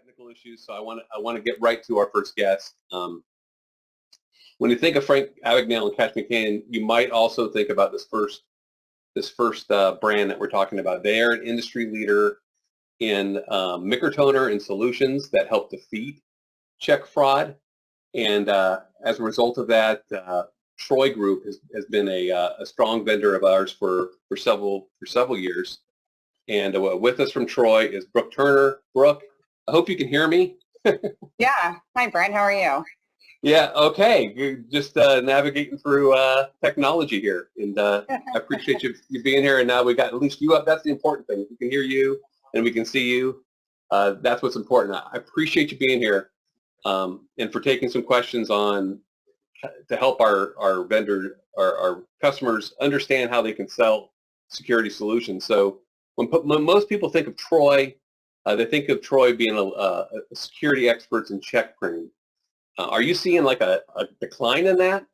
technical issues, so I want to get right to our first guest. When you think of Frank Abagnale and Cash McCann, you might also think about this first brand that we're talking about. They are an industry leader in microtoner and solutions that help defeat check fraud, and as a result of that, Troy Group has been a strong vendor of ours for several years. And with us from Troy is Brooke Turner. Brooke, I hope you can hear me. Yeah. Hi, Brent. How are you? Yeah, okay. You're just navigating through technology here. And I appreciate you being here. And now we got at least you up. That's the important thing. We can hear you and we can see you. That's what's important. I appreciate you being here and for taking some questions on to help our vendor, our customers understand how they can sell security solutions. So when most people think of Troy, they think of Troy being a security experts in check printing. Are you seeing like a decline in that?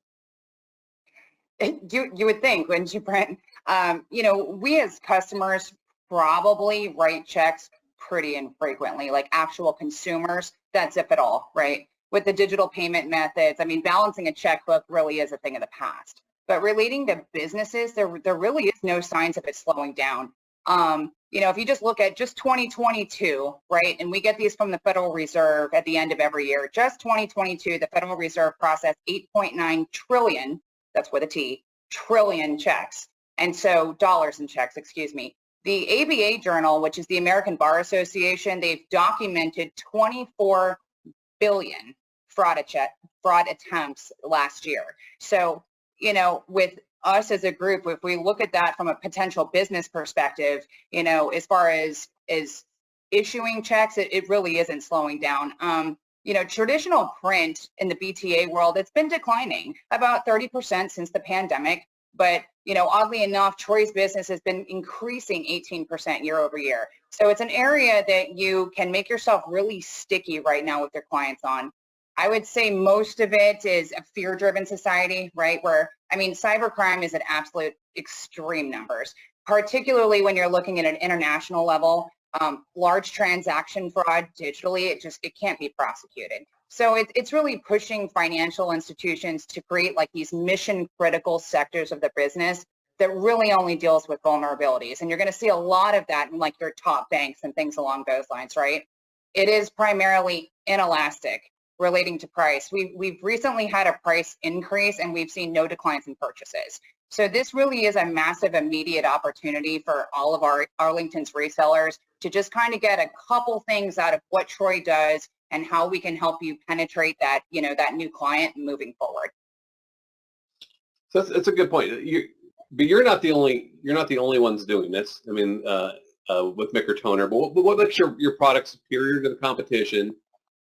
You would think, wouldn't you, Brent? We as customers probably write checks pretty infrequently, like actual consumers, that's if at all, right? With the digital payment methods, I mean, balancing a checkbook really is a thing of the past. But relating to businesses, there really is no signs of it slowing down. If you just look at just 2022, right, and we get these from the Federal Reserve at the end of every year, just 2022, the Federal Reserve processed 8.9 trillion, that's with a T, trillion checks. And so dollars in checks, excuse me. The ABA Journal, which is the American Bar Association, they've documented 24 billion fraud attempts last year. So, with us as a group, if we look at that from a potential business perspective, as far as issuing checks, it really isn't slowing down. Traditional print in the BTA world, it's been declining about 30% since the pandemic. But, oddly enough, Troy's business has been increasing 18% year over year. So it's an area that you can make yourself really sticky right now with your clients on. I would say most of it is a fear-driven society, right? Cybercrime is at absolute extreme numbers, particularly when you're looking at an international level. Large transaction fraud digitally, it can't be prosecuted. So it's really pushing financial institutions to create like these mission critical sectors of the business that really only deals with vulnerabilities. And you're going to see a lot of that in like your top banks and things along those lines, right? It is primarily inelastic relating to price. We've recently had a price increase and we've seen no declines in purchases. So this really is a massive immediate opportunity for all of our Arlington's resellers to just kind of get a couple things out of what Troy does and how we can help you penetrate that, that new client moving forward. So that's a good point. But you're not the only ones doing this. I mean, with Microtoner. But what makes your product superior to the competition?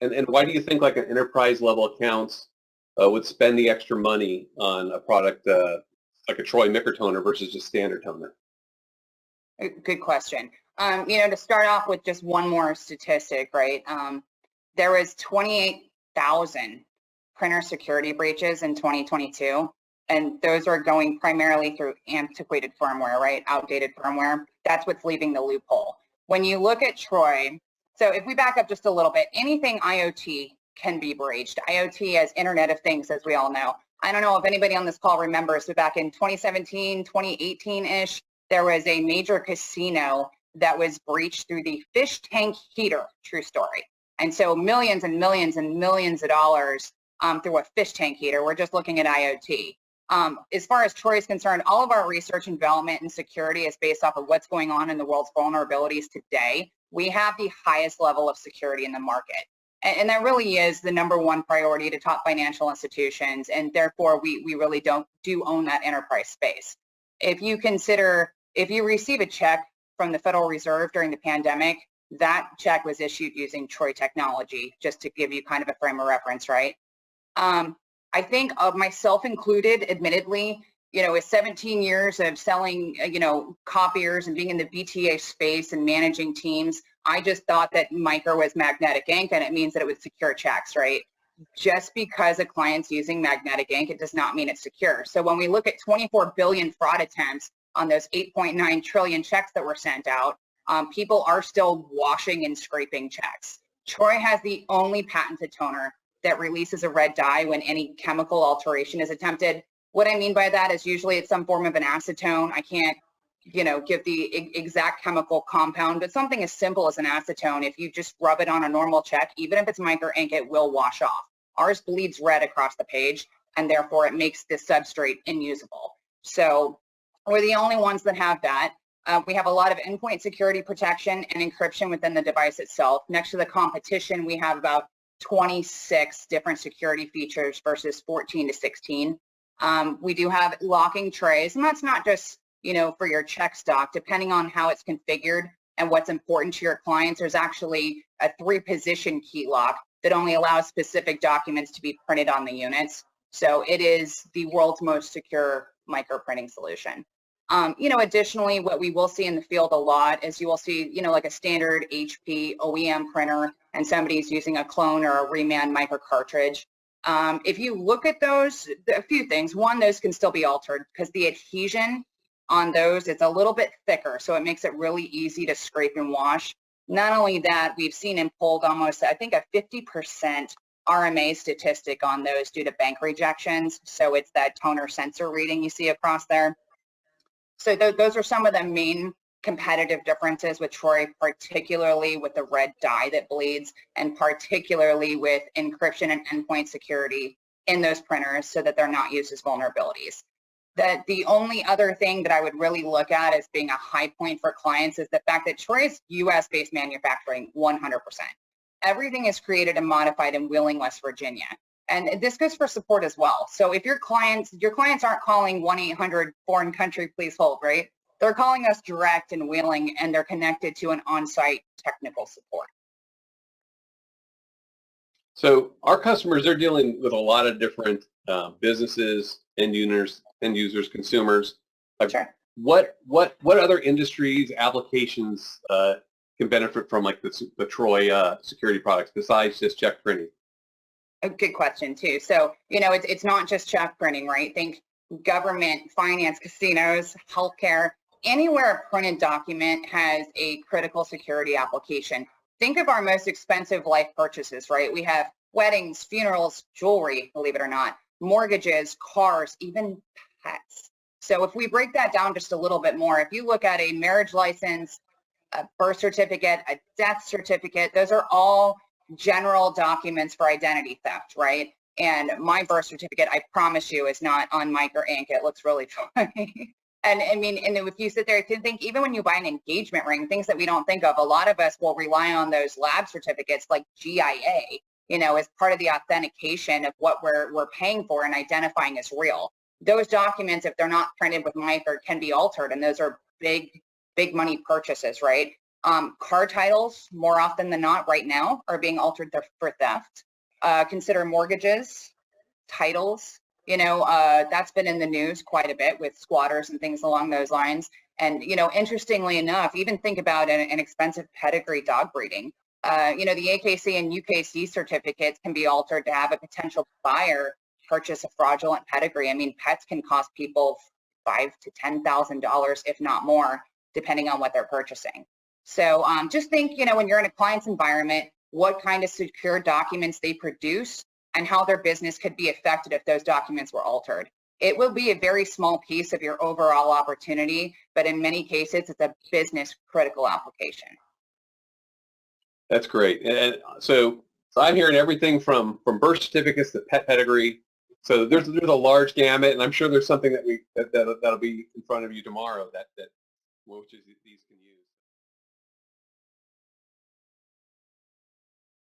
And why do you think like an enterprise level accounts would spend the extra money on a product like a Troy Microtoner versus just standard toner? Good question. To start off with just one more statistic, right? There was 28,000 printer security breaches in 2022, and those are going primarily through antiquated firmware, right? Outdated firmware. That's what's leaving the loophole. When you look at Troy, so if we back up just a little bit, anything IoT can be breached. IoT as Internet of Things, as we all know. I don't know if anybody on this call remembers, but back in 2017, 2018-ish, there was a major casino that was breached through the fish tank heater, true story. And so millions and millions and millions of dollars through a fish tank heater. We're just looking at IoT. As far as Troy is concerned, all of our research and development and security is based off of what's going on in the world's vulnerabilities today. We have the highest level of security in the market. And that really is the number one priority to top financial institutions. And therefore, we really do own that enterprise space. If you receive a check from the Federal Reserve during the pandemic, that check was issued using Troy technology, just to give you kind of a frame of reference, right? I think of myself included, admittedly, with 17 years of selling, copiers and being in the BTA space and managing teams, I just thought that micro was magnetic ink and it means that it would secure checks, right? Just because a client's using magnetic ink, it does not mean it's secure. So when we look at 24 billion fraud attempts on those 8.9 trillion checks that were sent out, people are still washing and scraping checks. Troy has the only patented toner that releases a red dye when any chemical alteration is attempted. What I mean by that is usually it's some form of an acetone. I can't, give the exact chemical compound, but something as simple as an acetone, if you just rub it on a normal check, even if it's micro ink, it will wash off. Ours bleeds red across the page, and therefore it makes the substrate unusable. So we're the only ones that have that. We have a lot of endpoint security protection and encryption within the device itself. Next to the competition, we have about 26 different security features versus 14 to 16. We do have locking trays, and that's not just, for your check stock. Depending on how it's configured and what's important to your clients, there's actually a 3-position key lock that only allows specific documents to be printed on the units. So it is the world's most secure microprinting solution. Additionally, what we will see in the field a lot is you will see, like a standard HP OEM printer, and somebody's using a clone or a reman micro cartridge. If you look at those, a few things. One, those can still be altered because the adhesion on those, it's a little bit thicker, so it makes it really easy to scrape and wash. Not only that, we've seen and pulled almost, I think, a 50% RMA statistic on those due to bank rejections. So it's that toner sensor reading you see across there. So those are some of the main competitive differences with Troy, particularly with the red dye that bleeds, and particularly with encryption and endpoint security in those printers so that they're not used as vulnerabilities. The only other thing that I would really look at as being a high point for clients is the fact that Troy is US-based manufacturing 100%. Everything is created and modified in Wheeling, West Virginia. And this goes for support as well. So if your clients aren't calling 1-800 foreign country, please hold, right? They're calling us direct in Wheeling, and they're connected to an on-site technical support. So our customers, they're dealing with a lot of different businesses, end users, consumers. Sure. What other industries, applications can benefit from like the Troy security products besides just check printing? A good question too. So, it's not just check printing, right? Think government, finance, casinos, healthcare, anywhere a printed document has a critical security application. Think of our most expensive life purchases, right? We have weddings, funerals, jewelry, believe it or not, mortgages, cars, even pets. So if we break that down just a little bit more, if you look at a marriage license, a birth certificate, a death certificate, those are all general documents for identity theft, right? And my birth certificate, I promise you, is not on micro ink. It looks really funny. And I mean, and if you sit there to think, even when you buy an engagement ring, things that we don't think of, a lot of us will rely on those lab certificates like GIA, as part of the authentication of what we're paying for and identifying as real. Those documents, if they're not printed with micro, can be altered, and those are big money purchases, right? Car titles, more often than not right now, are being altered for theft. Consider mortgages, titles, that's been in the news quite a bit with squatters and things along those lines. And, interestingly enough, even think about an expensive pedigree dog breeding. The AKC and UKC certificates can be altered to have a potential buyer purchase a fraudulent pedigree. I mean, pets can cost people $5,000 to $10,000, if not more, depending on what they're purchasing. So just think, when you're in a client's environment, what kind of secure documents they produce and how their business could be affected if those documents were altered. It will be a very small piece of your overall opportunity, but in many cases, it's a business critical application. That's great. And so I'm hearing everything from birth certificates to pet pedigree. So there's a large gamut, and I'm sure there's something that'll be in front of you tomorrow that which is these can use.